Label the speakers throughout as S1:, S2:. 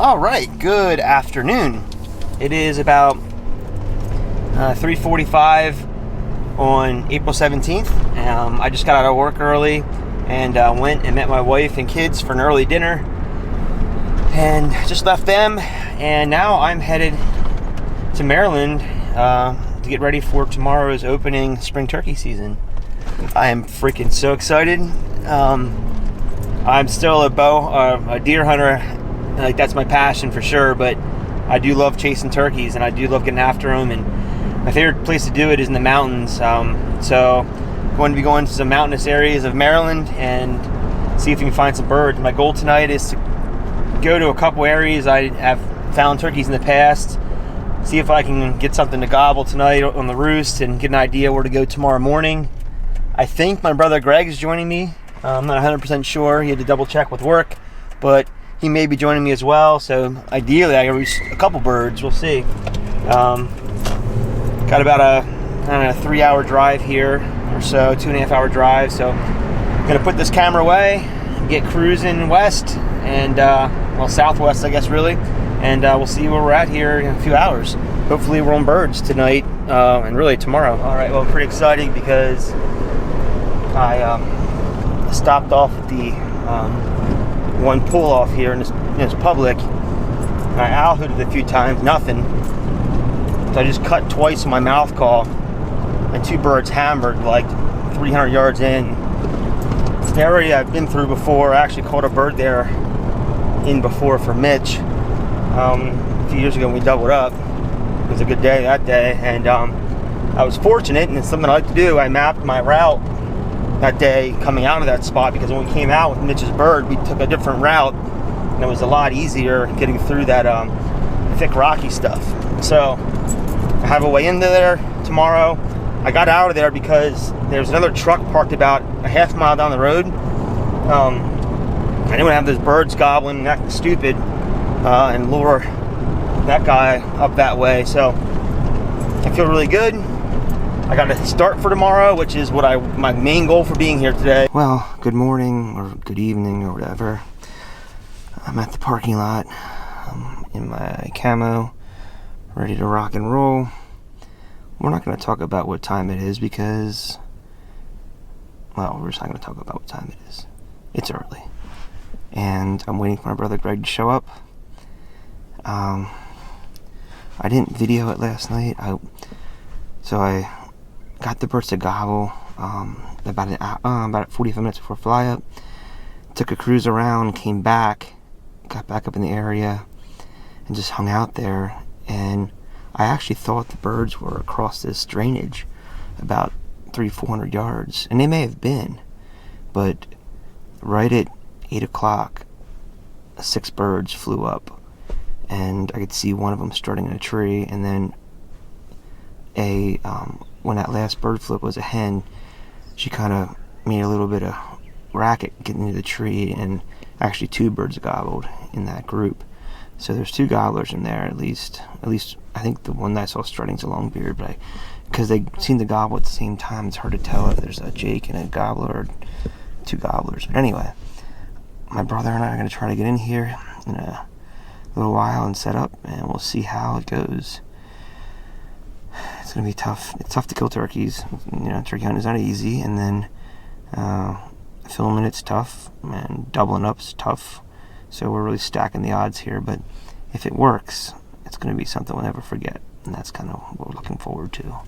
S1: All right, good afternoon. It is about 3:45 on April 17th. I just got out of work early and went and met my wife and kids for an early dinner and just left them, and now I'm headed to Maryland to get ready for tomorrow's opening spring turkey season. I am freaking so excited. I'm still a deer hunter. Like, that's my passion for sure, but I do love chasing turkeys and I do love getting after them, and my favorite place to do it is in the mountains. So I'm going to be going to some mountainous areas of Maryland and see if we can find some birds. My goal tonight is to go to a couple areas I have found turkeys in the past, see if I can get something to gobble tonight on the roost and get an idea where to go tomorrow morning. I think my brother Greg is joining me. I'm not 100% sure. He had to double check with work, but he may be joining me as well. So ideally I can reach a couple birds. We'll see. Got about a 3-hour drive here or so, 2.5-hour drive. So I'm gonna put this camera away, get cruising west and southwest, I guess, really, and we'll see where we're at here in a few hours. Hopefully we're on birds tonight and really tomorrow. All right, well, pretty exciting because I stopped off at the one pull off here, and it's public. I owl hooted a few times, nothing. So I just cut twice on my mouth call, and 2 birds hammered like 300 yards in. The area I've been through before. I actually caught a bird there in before for Mitch a few years ago when we doubled up. It was a good day that day, and I was fortunate, and it's something I like to do. I mapped my route that day coming out of that spot, because when we came out with Mitch's bird, we took a different route and it was a lot easier getting through that thick rocky stuff. So I have a way into there tomorrow. I got out of there because there's another truck parked about a half mile down the road. I didn't want to have those birds gobbling and acting stupid and lure that guy up that way. So I feel really good. I got a start for tomorrow, which is my main goal for being here today. Well, good morning or good evening or whatever. I'm at the parking lot in my camo, ready to rock and roll. We're not going to talk about what time it is because, well, we're just not going to talk about what time it is. It's early. And I'm waiting for my brother Greg to show up. I didn't video it last night. So I got the birds to gobble about 45 minutes before fly up. Took a cruise around, came back, got back up in the area, and just hung out there. And I actually thought the birds were across this drainage about 300-400 yards, and they may have been, but right at 8 o'clock, 6 birds flew up, and I could see one of them strutting in a tree, and then when that last bird flip was a hen, she kind of made a little bit of racket getting into the tree, and actually 2 birds gobbled in that group. So there's 2 gobblers in there at least. I think the one that I saw strutting's a longbeard, but because they seem to gobble at the same time, it's hard to tell if there's a Jake and a gobbler or 2 gobblers. But anyway, my brother and I are going to try to get in here in a little while and set up, and we'll see how it goes. It's going to be tough. It's tough to kill turkeys. Turkey hunting is not easy, and then filming it's tough, and doubling up's tough. So we're really stacking the odds here, but if it works, it's going to be something we'll never forget, and that's kind of what we're looking forward to.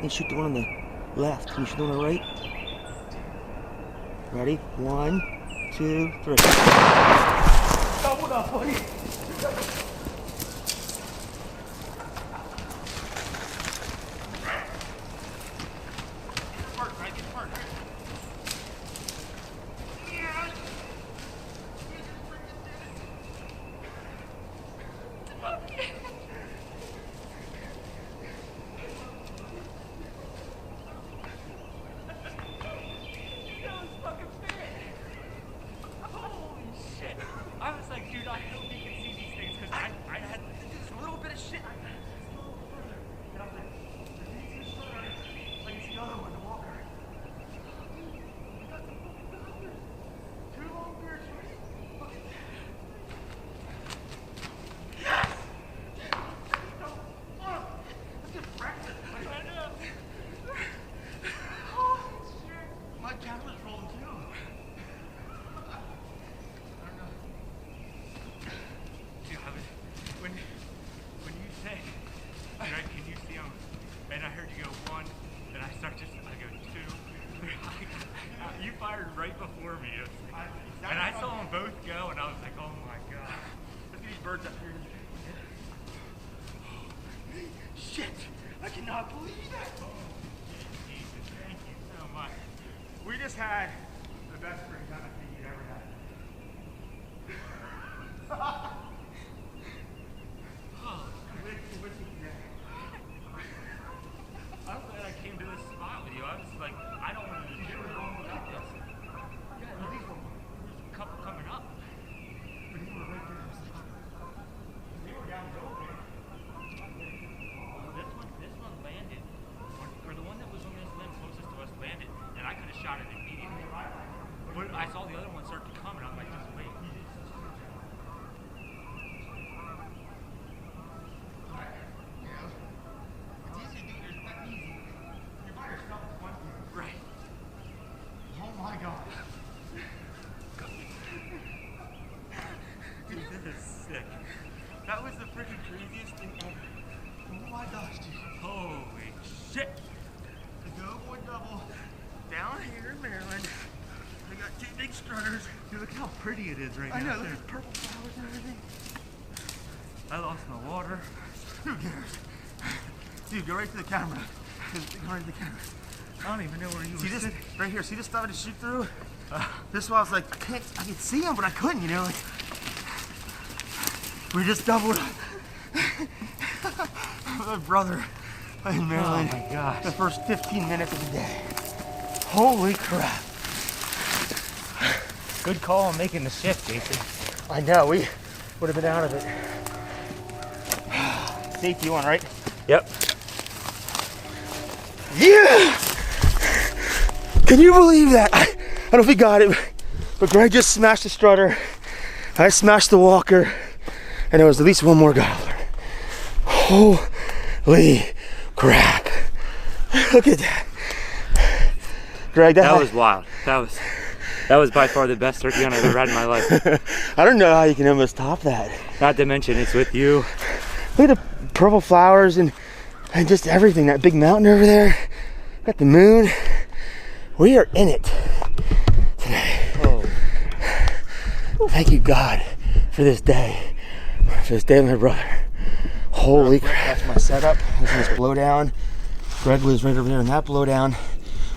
S1: can shoot the one on the left. Can you shoot the one on the right? Ready? 1, 2, 3. Doubled up, buddy.
S2: Right before me, and I saw them both go, and I was like, "Oh my god, look at these birds up here!" Shit, I cannot believe that. Oh, Jesus, thank you so much. We just had the best spring time I think you've ever had. I'm glad I came to this spot with you. I was like, I don't want to do it wrong without this. These were a couple coming up. But they were right there. They were down low there. This one landed. Or the one that was on this limb closest to us landed. And I could have shot it immediately. But I saw the other one start to come and I'm like, just wait. It's easy to do. It's not easy. You're by yourself. It's one thing. Right. Oh my god. Dude, this is sick. That was the freaking craziest thing ever. Oh my gosh, dude. Holy shit. The Doughboy double down here in Maryland. I got 2 big strutters. Dude, look how pretty it is right now. I know, look at purple flowers and everything. I lost my water. Who cares? Dude, go right to the camera. Go right to the camera. I don't even know where you were sitting. Right here, see this stuff I just shoot through? This is why I was like, I could see him, but I couldn't, you know? Like, we just doubled my brother in Maryland. Oh my gosh. The first 15 minutes of the day. Holy crap.
S3: Good call on making the shift, Jason.
S1: I know, we would have been out of it. Safety one, right?
S3: Yep.
S1: Yeah! Can you believe that? I don't know if he got it, but Greg just smashed the strutter. I smashed the walker, and there was at least one more gobbler. Holy crap. Look at that. Greg,
S3: that was wild. That was by far the best turkey hunt I've ever had in my life.
S1: I don't know how you can almost top that.
S3: Not to mention it's with you.
S1: Look at the purple flowers and just everything. That big mountain over there. Got the moon. We are in it today.
S3: Oh.
S1: Thank you, God, for this day. For this day with my brother. Holy crap. That's my setup. This is this blowdown. Greg lives right over there in that blowdown.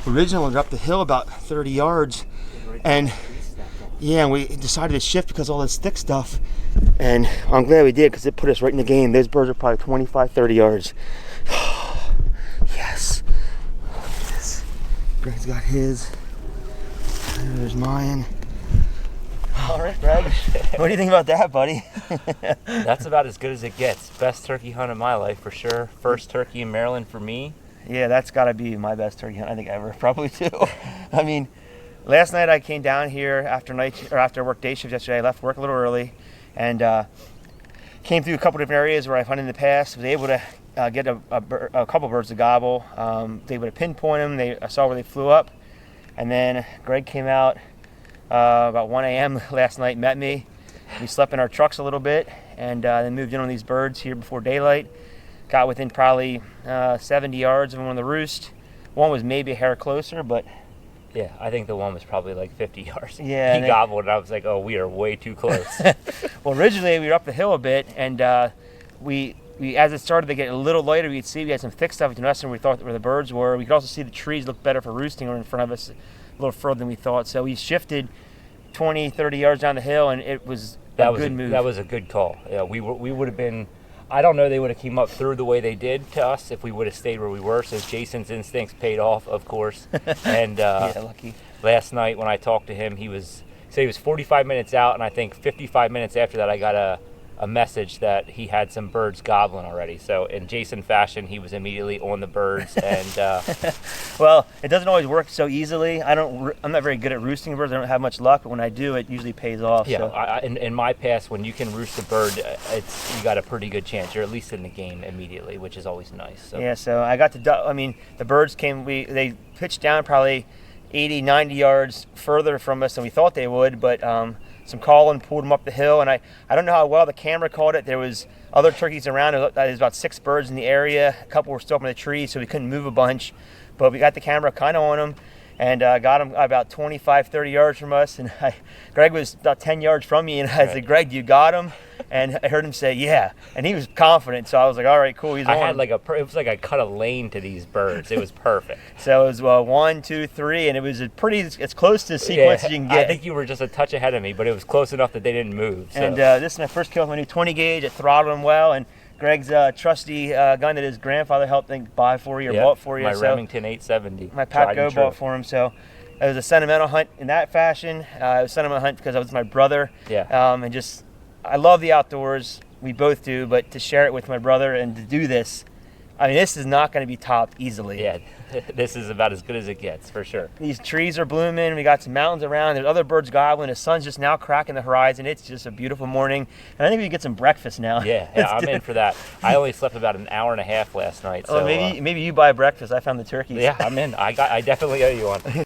S1: Originally, we were up the hill about 30 yards. And yeah, and we decided to shift because of all this thick stuff. And I'm glad we did because it put us right in the game. Those birds are probably 25, 30 yards. Yes. Look at this. Greg's got his. There's mine. All right, Greg. What do you think about that, buddy?
S3: That's about as good as it gets. Best turkey hunt of my life for sure. First turkey in Maryland for me.
S1: Yeah, that's got to be my best turkey hunt I think ever, probably too. I mean, last night I came down here after work day shift yesterday. I left work a little early and came through a couple different areas where I've hunted in the past. Was able to get a couple birds to gobble. Was able to pinpoint them. I saw where they flew up, and then Greg came out about 1 a.m. last night, met me. We slept in our trucks a little bit and then moved in on these birds here before daylight. got within probably 70 yards of him on the roost. One was maybe a hair closer, but
S3: Yeah, I think the one was probably like 50 yards.
S1: Yeah,
S3: he gobbled, and I was like, oh, we are way too close.
S1: well, originally we were up the hill a bit, and we as it started to get a little lighter, we had some thick stuff between us and we thought where the birds were. We could also see the trees look better for roosting or in front of us a little further than we thought. So we shifted 20, 30 yards down the hill, and it was a good move.
S3: That was a good call. Yeah, we would have been. I don't know they would have came up through the way they did to us if we would have stayed where we were. So Jason's instincts paid off, of course. And
S1: yeah, lucky.
S3: Last night when I talked to him, he was 45 minutes out, and I think 55 minutes after that I got a message that he had some birds gobbling already. So in Jason fashion, he was immediately on the birds. And
S1: well, it doesn't always work so easily. I'm not very good at roosting birds. I don't have much luck, but when I do, it usually pays off.
S3: yeah,
S1: So.
S3: in my past, when you can roost a bird, you got a pretty good chance. You're at least in the game immediately, which is always nice. So.
S1: Yeah, so I got I mean, the birds came. They pitched down probably 80, 90 yards further from us than we thought they would, but some calling pulled them up the hill, and I don't know how well the camera caught it. There was other turkeys around. There was about 6 birds in the area. A couple were still up in the trees, so we couldn't move a bunch, but we got the camera kind of on them, and got them about 25, 30 yards from us, and Greg was about 10 yards from me, and I said, Greg, you got him? And I heard him say, yeah, and he was confident, so I was like, all right, cool, he's on.
S3: I had it was like I cut a lane to these birds. It was perfect.
S1: So it was 1, 2, 3, and it was as close to the sequence as you can get.
S3: I think you were just a touch ahead of me, but it was close enough that they didn't move. So.
S1: And this is my first kill with my new 20 gauge. It throttled him well, and Greg's trusty gun that his grandfather helped buy for you or bought for you.
S3: My Remington 870.
S1: My Pat Go bought for him. So it was a sentimental hunt in that fashion. It was a sentimental hunt because it was my brother.
S3: Yeah.
S1: And just, I love the outdoors. We both do, but to share it with my brother and to do this, I mean, this is not going to be topped easily.
S3: Yeah, this is about as good as it gets, for sure.
S1: These trees are blooming. We got some mountains around. There's other birds gobbling. The sun's just now cracking the horizon. It's just a beautiful morning. And I think we can get some breakfast now.
S3: Yeah, I'm in for that. I only slept about an hour and a half last night. So
S1: maybe you buy breakfast. I found the turkeys.
S3: Yeah, I'm in. I definitely owe you one.